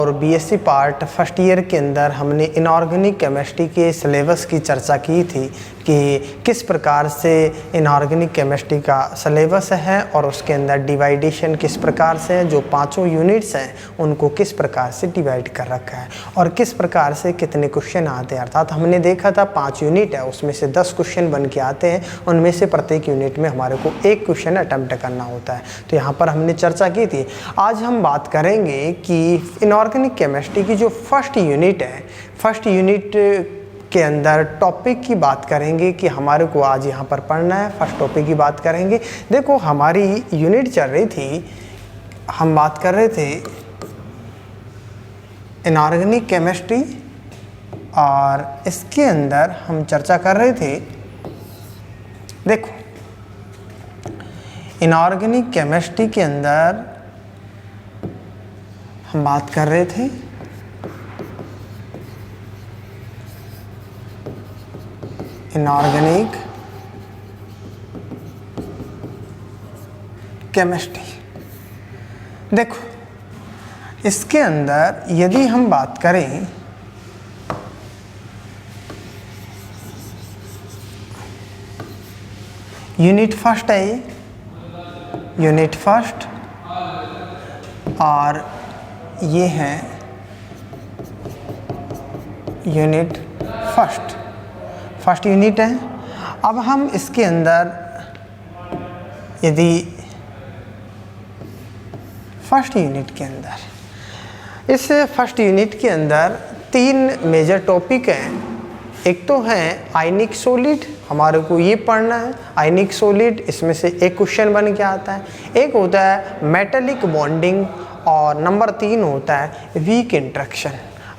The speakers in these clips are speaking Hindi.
और बीएससी पार्ट फर्स्ट ईयर के अंदर हमने इनऑर्गेनिक केमिस्ट्री के सिलेबस की चर्चा की थी कि किस प्रकार से इनऑर्गेनिक केमिस्ट्री का सिलेबस है और उसके अंदर डिवाइडेशन किस प्रकार से है, जो पांचों यूनिट्स हैं उनको किस प्रकार से डिवाइड कर रखा है और किस प्रकार से कितने क्वेश्चन आते हैं। अर्थात हमने देखा था 5 यूनिट है, उसमें से 10 क्वेश्चन बन के आते हैं, उनमें से प्रत्येक यूनिट में हमारे को एक क्वेश्चन अटेम्प्ट करना होता है। तो यहाँ पर हमने चर्चा की थी। आज हम बात करेंगे कि इनऑर्गेनिक केमिस्ट्री की जो फर्स्ट यूनिट है, फर्स्ट यूनिट के अंदर टॉपिक की बात करेंगे कि हमारे को आज यहाँ पर पढ़ना है। फर्स्ट टॉपिक की बात करेंगे। देखो हमारी यूनिट चल रही थी, हम बात कर रहे थे इनऑर्गेनिक केमिस्ट्री और इसके अंदर हम चर्चा कर रहे थे, देखो इनऑर्गेनिक केमिस्ट्री के अंदर हम बात कर रहे थे इनऑर्गेनिक केमिस्ट्री। देखो इसके अंदर यदि हम बात करें यूनिट फर्स्ट है, यूनिट फर्स्ट और ये है यूनिट फर्स्ट यूनिट है। अब हम इसके अंदर यदि फर्स्ट यूनिट के अंदर, इस फर्स्ट यूनिट के अंदर 3 मेजर टॉपिक हैं। एक तो है आयनिक सॉलिड, हमारे को ये पढ़ना है आयनिक सॉलिड, इसमें से एक क्वेश्चन बन के आता है। एक होता है मेटेलिक बॉन्डिंग और नंबर 3 होता है वीक इंटरेक्शन।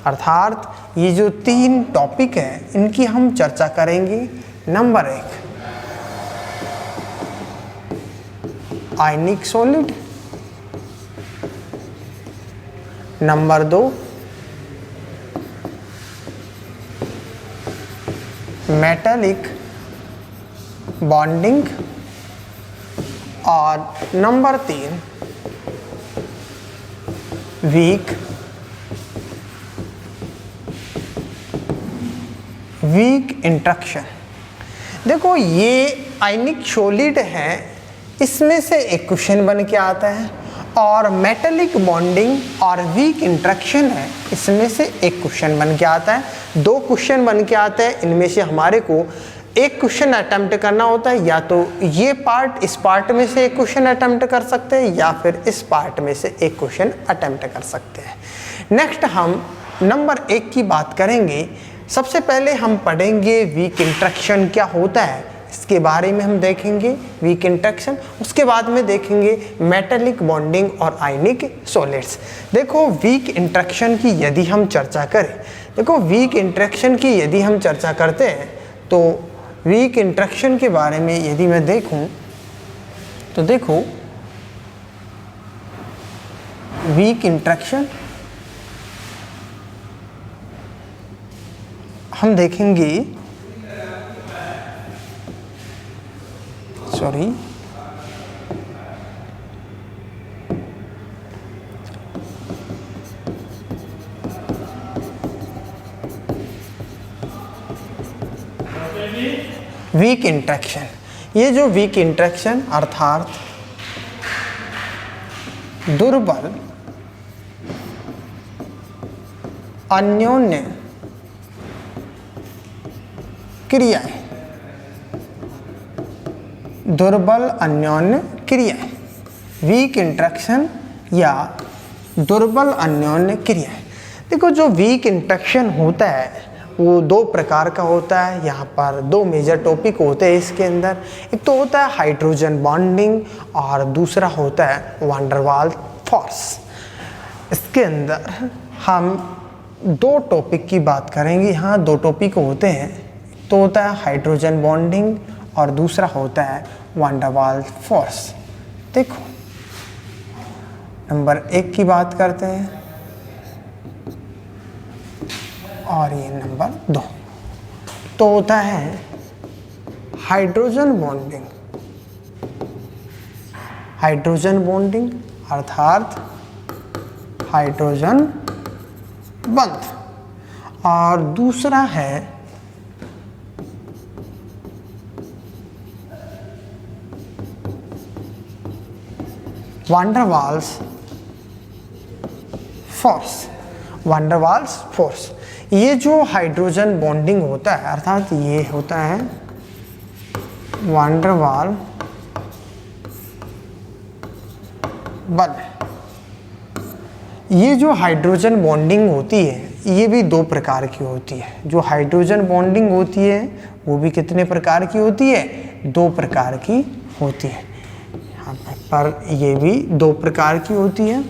अर्थात ये जो 3 टॉपिक हैं इनकी हम चर्चा करेंगे। नंबर 1 आयनिक सॉलिड, नंबर 2 मेटेलिक बॉन्डिंग और नंबर 3 वीक इंटरेक्शन। देखो ये आयनिक सॉलिड है, इसमें से एक क्वेश्चन बन के आता है और मेटेलिक बॉन्डिंग और वीक इंटरेक्शन है, इसमें से एक क्वेश्चन बन के आता है। 2 क्वेश्चन बन के आते हैं, इनमें से हमारे को एक क्वेश्चन अटेम्प्ट करना होता है। या तो ये पार्ट, इस पार्ट में से एक क्वेश्चन अटेम्प्ट कर सकते हैं या फिर इस पार्ट में से एक क्वेश्चन अटेम्प्ट कर सकते हैं। नेक्स्ट हम नंबर 1 की बात करेंगे। सबसे पहले हम पढ़ेंगे वीक इंटरेक्शन क्या होता है, इसके बारे में हम देखेंगे वीक इंटरेक्शन। उसके बाद में देखेंगे मेटेलिक बॉन्डिंग और आयनिक सॉलिड्स। देखो वीक इंटरेक्शन की यदि हम चर्चा करें, देखो वीक इंटरेक्शन की यदि हम चर्चा करते हैं तो वीक इंटरेक्शन के बारे में यदि मैं देखूं तो देखो वीक इंटरेक्शन हम देखेंगे, सॉरी वीक इंटरेक्शन। ये जो वीक इंटरेक्शन अर्थात दुर्बल अन्योन्य क्रियाएं, दुर्बल अन्योन्य क्रियाएं, वीक इंटरेक्शन या दुर्बल अन्योन्य क्रियाएं। देखो जो वीक इंटरेक्शन होता है वो 2 प्रकार का होता है। यहाँ पर 2 मेजर टॉपिक होते हैं इसके अंदर। एक तो होता है हाइड्रोजन बॉन्डिंग और दूसरा होता है वान डेर वाल्स फोर्स। इसके अंदर हम 2 टॉपिक की बात करेंगे। यहाँ 2 टॉपिक होते हैं, तो होता है हाइड्रोजन बॉन्डिंग और दूसरा होता है वान डेर वाल्स फोर्स। देखो नंबर 1 की बात करते हैं और ये नंबर 2 तो होता है हाइड्रोजन बॉन्डिंग। हाइड्रोजन बॉन्डिंग अर्थात हाइड्रोजन बंध। और दूसरा है वान डर वाल्स फोर्स। वान डर वाल्स फोर्स, ये जो हाइड्रोजन बॉन्डिंग होता है, अर्थात ये होता है वान डर वाल बल। ये जो हाइड्रोजन बॉन्डिंग होती है ये भी दो प्रकार की होती है। जो हाइड्रोजन बॉन्डिंग होती है वो भी कितने प्रकार की होती है? दो प्रकार की होती है। यहाँ पर ये भी दो प्रकार की होती है,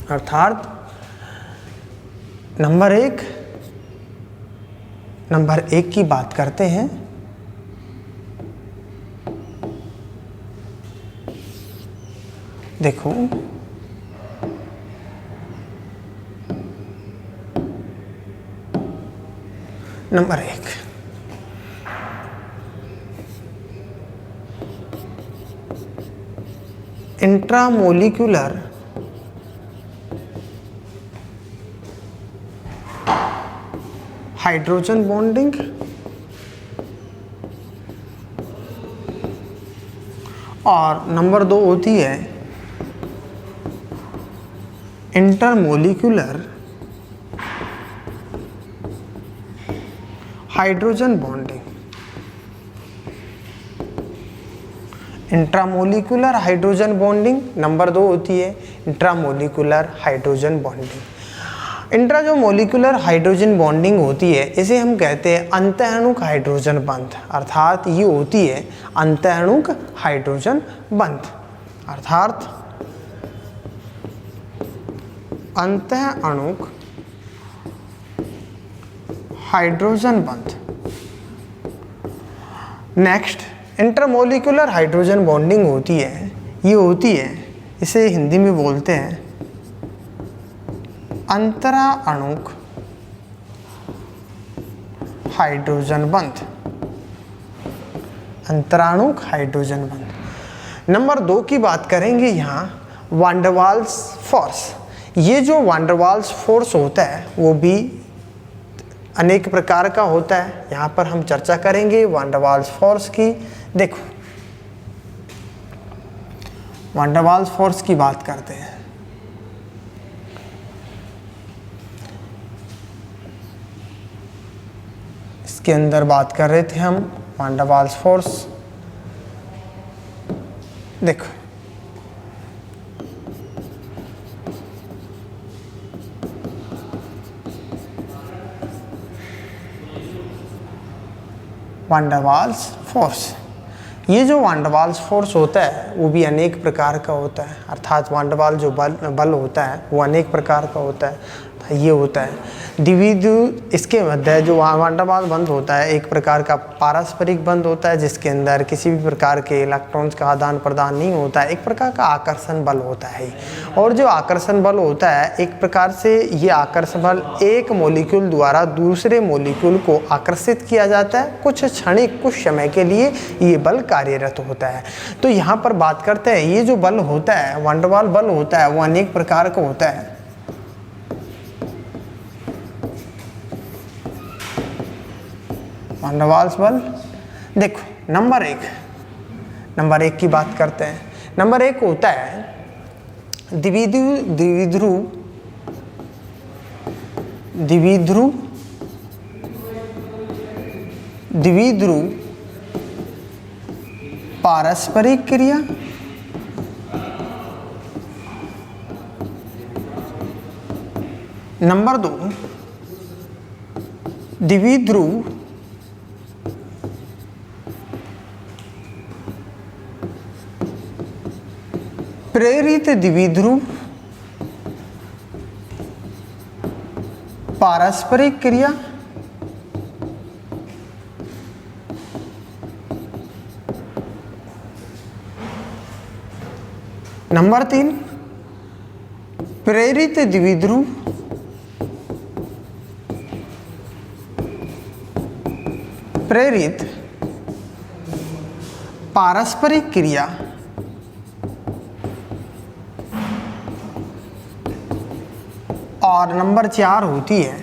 अर्थात नंबर एक की बात करते हैं। देखो नंबर 1, इंट्रामोलिक्यूलर हाइड्रोजन बॉन्डिंग और नंबर 2 होती है intermolecular hydrogen bonding. Intramolecular hydrogen bonding number 2 होती है इंट्रामोलिक्यूलर हाइड्रोजन बॉन्डिंग। इंट्रा जो मोलिकुलर हाइड्रोजन बॉन्डिंग होती है इसे हम कहते हैं अंतःअणुक हाइड्रोजन बंध, अर्थात ये होती है अंतःअणुक हाइड्रोजन बंध, अर्थात अंतःअणुक हाइड्रोजन बंध। नेक्स्ट, इंटरमोलिकुलर हाइड्रोजन बॉन्डिंग होती है, ये होती है, इसे हिंदी में बोलते हैं अंतराअणुक हाइड्रोजन बंध, अंतराणुक हाइड्रोजन बंध। नंबर 2 की बात करेंगे यहाँ वान डर वाल्स फोर्स। ये जो वान डर वाल्स फोर्स होता है वो भी अनेक प्रकार का होता है। यहाँ पर हम चर्चा करेंगे वान डर वाल्स फोर्स की। देखो वान डर वाल्स फोर्स की बात करते हैं। इसके अंदर बात कर रहे थे हम वान डर वाल्स फोर्स। देखो वान डर वाल्स फोर्स, ये जो वान डर वाल्स फोर्स होता है वो भी अनेक प्रकार का होता है, अर्थात वान डर वाल्स जो बल होता है वो अनेक प्रकार का होता है। ये होता है द्विध्रुव, इसके मध्य जो वान डर वाल्स बंध होता है एक प्रकार का पारस्परिक बंध होता है जिसके अंदर किसी भी प्रकार के इलेक्ट्रॉन्स का आदान प्रदान नहीं होता है, एक प्रकार का आकर्षण बल होता है। और जो आकर्षण बल होता है एक प्रकार से ये आकर्षण बल एक मॉलिक्यूल द्वारा दूसरे मॉलिक्यूल को आकर्षित किया जाता है, कुछ क्षणिक कुछ समय के लिए ये बल कार्यरत होता है। तो यहाँ पर बात करते हैं ये जो बल होता है वान डर वाल्स बल होता है वो अनेक प्रकार का होता है। वान डर वाल्स बल, देखो नंबर 1 की बात करते हैं। नंबर 1 होता है द्विध्रुव पारस्परिक क्रिया। नंबर 2 द्विध्रुव प्रेरित द्विध्रुव पारस्परिक क्रिया। नंबर 3 प्रेरित द्विध्रुव प्रेरित पारस्परिक क्रिया। और नंबर 4 होती है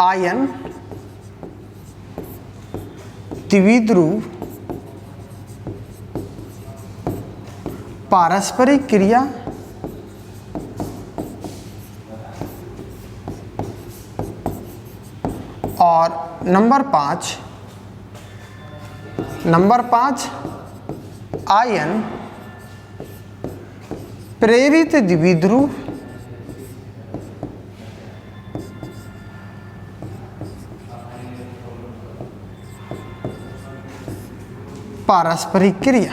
आयन द्विध्रुव पारस्परिक क्रिया और नंबर 5 आयन प्रेरित द्विध्रुव पारस्परिक क्रिया।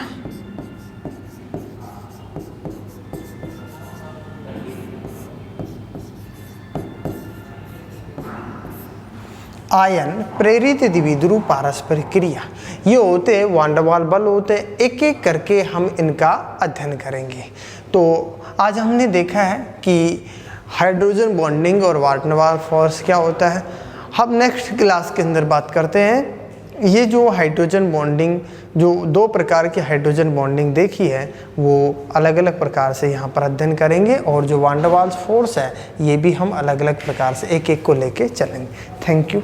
आयन प्रेरित द्विध्रुव पारस्परिक क्रिया, ये होते हैं वान डेर वाल्स बल होते हैं। एक एक करके हम इनका अध्ययन करेंगे। तो आज हमने देखा है कि हाइड्रोजन बॉन्डिंग और वान डेर वाल्स फोर्स क्या होता है। हम नेक्स्ट क्लास के अंदर बात करते हैं ये जो हाइड्रोजन बॉन्डिंग, जो 2 प्रकार की हाइड्रोजन बॉन्डिंग देखी है वो अलग अलग प्रकार से यहाँ पर अध्ययन करेंगे, और जो वान डेर वाल्स फोर्स है ये भी हम अलग अलग प्रकार से एक एक को लेके चलेंगे। Thank you.